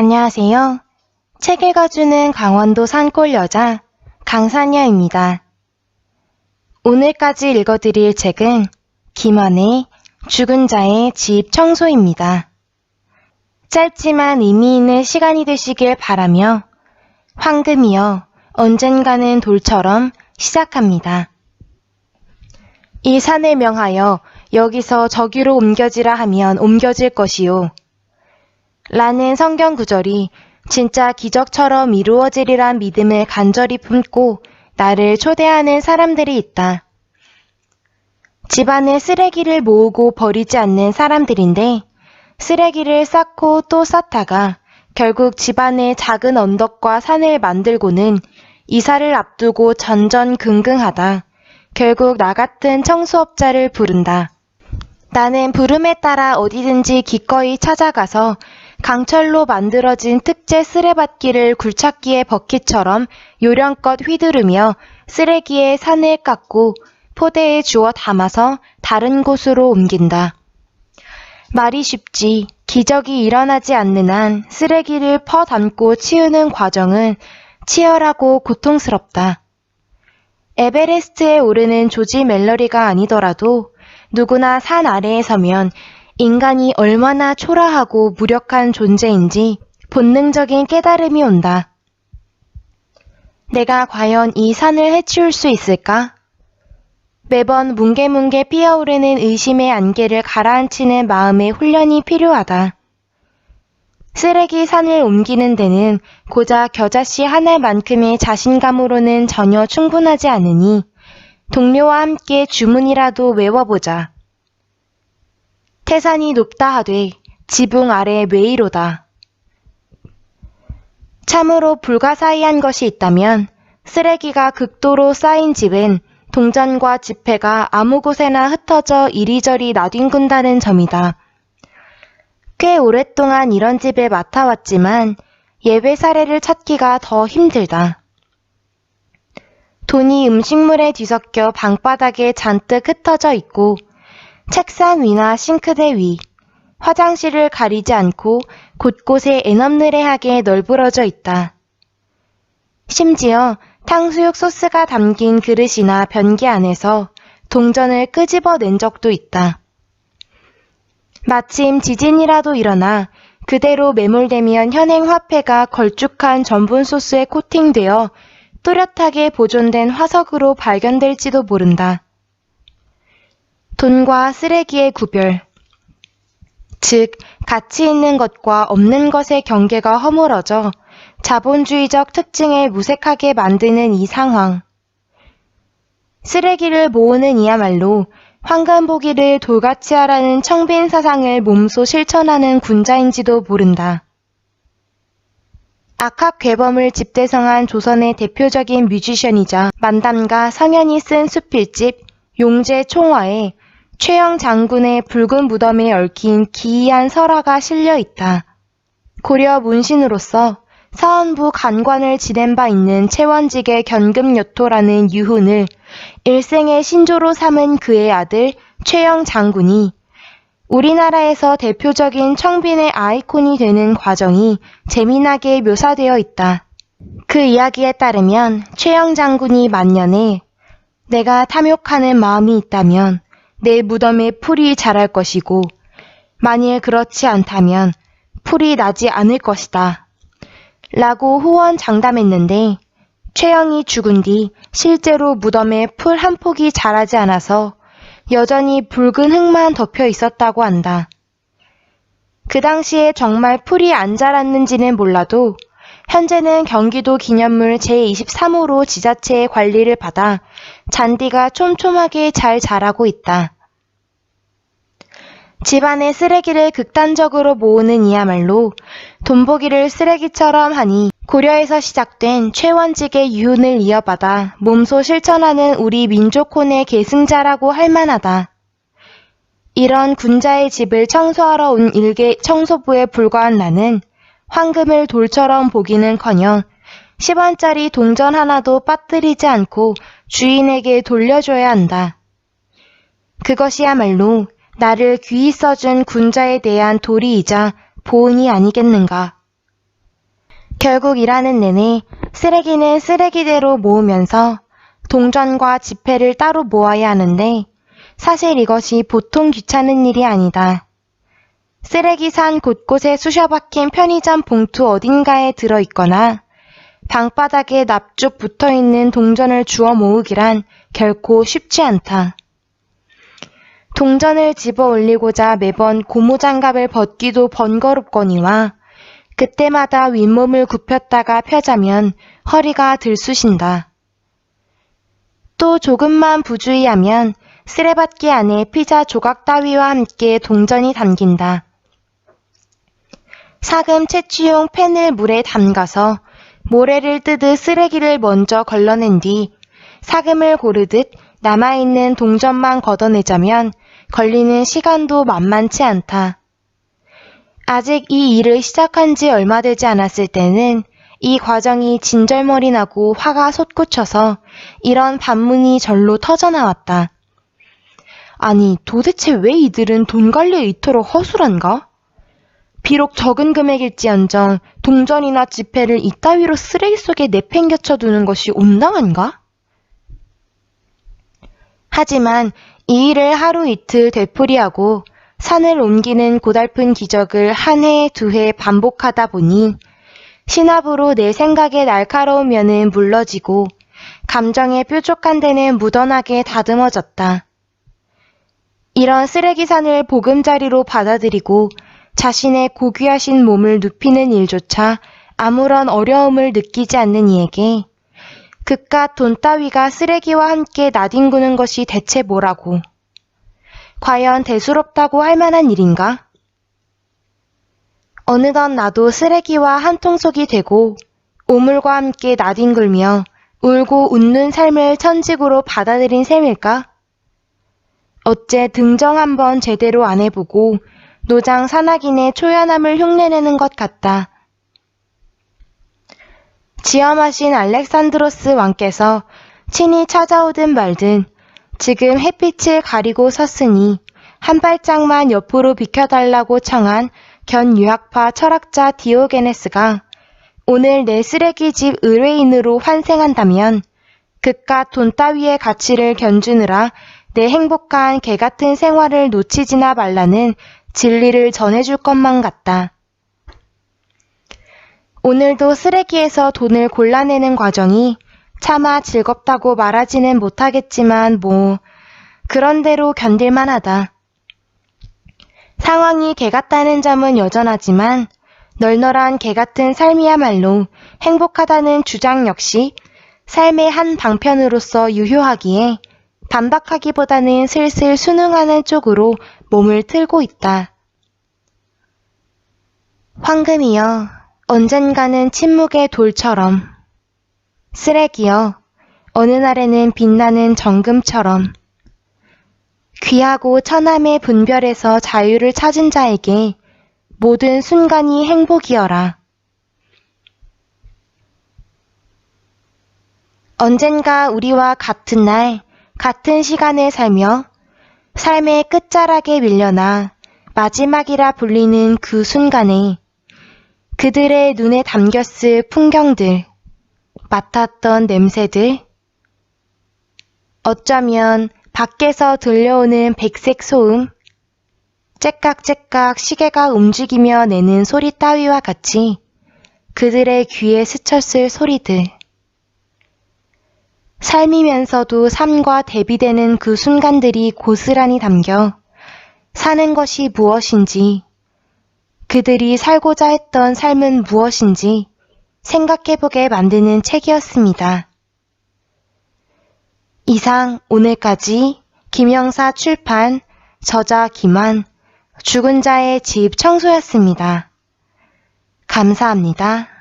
안녕하세요. 책 읽어주는 강원도 산골 여자 강사녀입니다. 오늘까지 읽어드릴 책은 김원의 죽은 자의 집 청소입니다. 짧지만 의미 있는 시간이 되시길 바라며 황금이여 언젠가는 돌처럼 시작합니다. 이 산을 명하여 여기서 저기로 옮겨지라 하면 옮겨질 것이요. 라는 성경 구절이 진짜 기적처럼 이루어지리란 믿음을 간절히 품고 나를 초대하는 사람들이 있다. 집안에 쓰레기를 모으고 버리지 않는 사람들인데 쓰레기를 쌓고 또 쌓다가 결국 집안에 작은 언덕과 산을 만들고는 이사를 앞두고 전전긍긍하다 결국 나 같은 청소업자를 부른다. 나는 부름에 따라 어디든지 기꺼이 찾아가서 강철로 만들어진 특제 쓰레받기를 굴착기의 버킷처럼 요령껏 휘두르며 쓰레기에 산을 깎고 포대에 주워 담아서 다른 곳으로 옮긴다. 말이 쉽지 기적이 일어나지 않는 한 쓰레기를 퍼담고 치우는 과정은 치열하고 고통스럽다. 에베레스트에 오르는 조지 멜러리가 아니더라도 누구나 산 아래에 서면 인간이 얼마나 초라하고 무력한 존재인지 본능적인 깨달음이 온다. 내가 과연 이 산을 해치울 수 있을까? 매번 뭉게뭉게 피어오르는 의심의 안개를 가라앉히는 마음의 훈련이 필요하다. 쓰레기 산을 옮기는 데는 고작 겨자씨 한 알만큼의 자신감으로는 전혀 충분하지 않으니 동료와 함께 주문이라도 외워보자. 태산이 높다 하되 지붕 아래 왜이로다. 참으로 불가사의한 것이 있다면 쓰레기가 극도로 쌓인 집은 동전과 지폐가 아무 곳에나 흩어져 이리저리 나뒹군다는 점이다. 꽤 오랫동안 이런 집을 맡아왔지만 예외 사례를 찾기가 더 힘들다. 돈이 음식물에 뒤섞여 방바닥에 잔뜩 흩어져 있고 책상 위나 싱크대 위, 화장실을 가리지 않고 곳곳에 애넘느레하게 널브러져 있다. 심지어 탕수육 소스가 담긴 그릇이나 변기 안에서 동전을 끄집어낸 적도 있다. 마침 지진이라도 일어나 그대로 매몰되면 현행 화폐가 걸쭉한 전분 소스에 코팅되어 또렷하게 보존된 화석으로 발견될지도 모른다. 돈과 쓰레기의 구별, 즉 가치 있는 것과 없는 것의 경계가 허물어져 자본주의적 특징을 무색하게 만드는 이 상황. 쓰레기를 모으는 이야말로 황금보기를 돌같이 하라는 청빈 사상을 몸소 실천하는 군자인지도 모른다. 악학괴범을 집대성한 조선의 대표적인 뮤지션이자 만담가 성현이 쓴 수필집 용제 총화에 최영 장군의 붉은 무덤에 얽힌 기이한 설화가 실려 있다. 고려 문신으로서 사헌부 간관을 지낸 바 있는 최원직의 견금요토라는 유훈을 일생의 신조로 삼은 그의 아들 최영 장군이 우리나라에서 대표적인 청빈의 아이콘이 되는 과정이 재미나게 묘사되어 있다. 그 이야기에 따르면 최영 장군이 만년에 내가 탐욕하는 마음이 있다면 내 무덤에 풀이 자랄 것이고 만일 그렇지 않다면 풀이 나지 않을 것이다. 라고 후원장담했는데 최영이 죽은 뒤 실제로 무덤에 풀 한 폭이 자라지 않아서 여전히 붉은 흙만 덮여 있었다고 한다. 그 당시에 정말 풀이 안 자랐는지는 몰라도 현재는 경기도 기념물 제23호로 지자체의 관리를 받아 잔디가 촘촘하게 잘 자라고 있다. 집안의 쓰레기를 극단적으로 모으는 이야말로 돈보기를 쓰레기처럼 하니 고려에서 시작된 최원직의 유훈을 이어받아 몸소 실천하는 우리 민족혼의 계승자라고 할 만하다. 이런 군자의 집을 청소하러 온 일개 청소부에 불과한 나는 황금을 돌처럼 보기는커녕 10원짜리 동전 하나도 빠뜨리지 않고 주인에게 돌려줘야 한다. 그것이야말로 나를 귀히 써준 군자에 대한 도리이자 보은이 아니겠는가. 결국 일하는 내내 쓰레기는 쓰레기대로 모으면서 동전과 지폐를 따로 모아야 하는데 사실 이것이 보통 귀찮은 일이 아니다. 쓰레기산 곳곳에 쑤셔박힌 편의점 봉투 어딘가에 들어있거나 방바닥에 납죽 붙어있는 동전을 주워 모으기란 결코 쉽지 않다. 동전을 집어 올리고자 매번 고무장갑을 벗기도 번거롭거니와 그때마다 윗몸을 굽혔다가 펴자면 허리가 들쑤신다. 또 조금만 부주의하면 쓰레받기 안에 피자 조각 따위와 함께 동전이 담긴다. 사금 채취용 펜을 물에 담가서 모래를 뜨듯 쓰레기를 먼저 걸러낸 뒤 사금을 고르듯 남아있는 동전만 걷어내자면 걸리는 시간도 만만치 않다. 아직 이 일을 시작한 지 얼마 되지 않았을 때는 이 과정이 진절머리 나고 화가 솟구쳐서 이런 반문이 절로 터져나왔다. 아니, 도대체 왜 이들은 돈 관리에 이토록 허술한가? 비록 적은 금액일지언정 동전이나 지폐를 이따위로 쓰레기 속에 내팽겨쳐 두는 것이 온당한가? 하지만 이 일을 하루 이틀 되풀이하고 산을 옮기는 고달픈 기적을 한 해, 두 해 반복하다 보니 신압으로 내 생각의 날카로운 면은 물러지고 감정의 뾰족한 데는 묻어나게 다듬어졌다. 이런 쓰레기산을 보금자리로 받아들이고 자신의 고귀하신 몸을 눕히는 일조차 아무런 어려움을 느끼지 않는 이에게 그깟 돈 따위가 쓰레기와 함께 나뒹구는 것이 대체 뭐라고? 과연 대수롭다고 할 만한 일인가? 어느덧 나도 쓰레기와 한 통속이 되고 오물과 함께 나뒹굴며 울고 웃는 삶을 천직으로 받아들인 셈일까? 어째 등정 한번 제대로 안 해보고 노장 산악인의 초연함을 흉내내는 것 같다. 지엄하신 알렉산드로스 왕께서 친히 찾아오든 말든 지금 햇빛을 가리고 섰으니 한 발짝만 옆으로 비켜달라고 청한 견유학파 철학자 디오게네스가 오늘 내 쓰레기집 의뢰인으로 환생한다면 그깟 돈 따위의 가치를 견주느라 내 행복한 개같은 생활을 놓치지나 말라는 진리를 전해줄 것만 같다. 오늘도 쓰레기에서 돈을 골라내는 과정이 차마 즐겁다고 말하지는 못하겠지만 그런대로 견딜만하다. 상황이 개같다는 점은 여전하지만 널널한 개같은 삶이야말로 행복하다는 주장 역시 삶의 한 방편으로서 유효하기에 반박하기보다는 슬슬 순응하는 쪽으로 몸을 틀고 있다. 황금이여, 언젠가는 침묵의 돌처럼, 쓰레기여, 어느 날에는 빛나는 정금처럼, 귀하고 천함의 분별에서 자유를 찾은 자에게 모든 순간이 행복이여라. 언젠가 우리와 같은 날, 같은 시간을 살며 삶의 끝자락에 밀려나 마지막이라 불리는 그 순간에 그들의 눈에 담겼을 풍경들, 맡았던 냄새들, 어쩌면 밖에서 들려오는 백색 소음, 째깍째깍 시계가 움직이며 내는 소리 따위와 같이 그들의 귀에 스쳤을 소리들, 삶이면서도 삶과 대비되는 그 순간들이 고스란히 담겨 사는 것이 무엇인지, 그들이 살고자 했던 삶은 무엇인지 생각해보게 만드는 책이었습니다. 이상 오늘까지 김영사 출판, 저자 김한, 죽은 자의 집 청소였습니다. 감사합니다.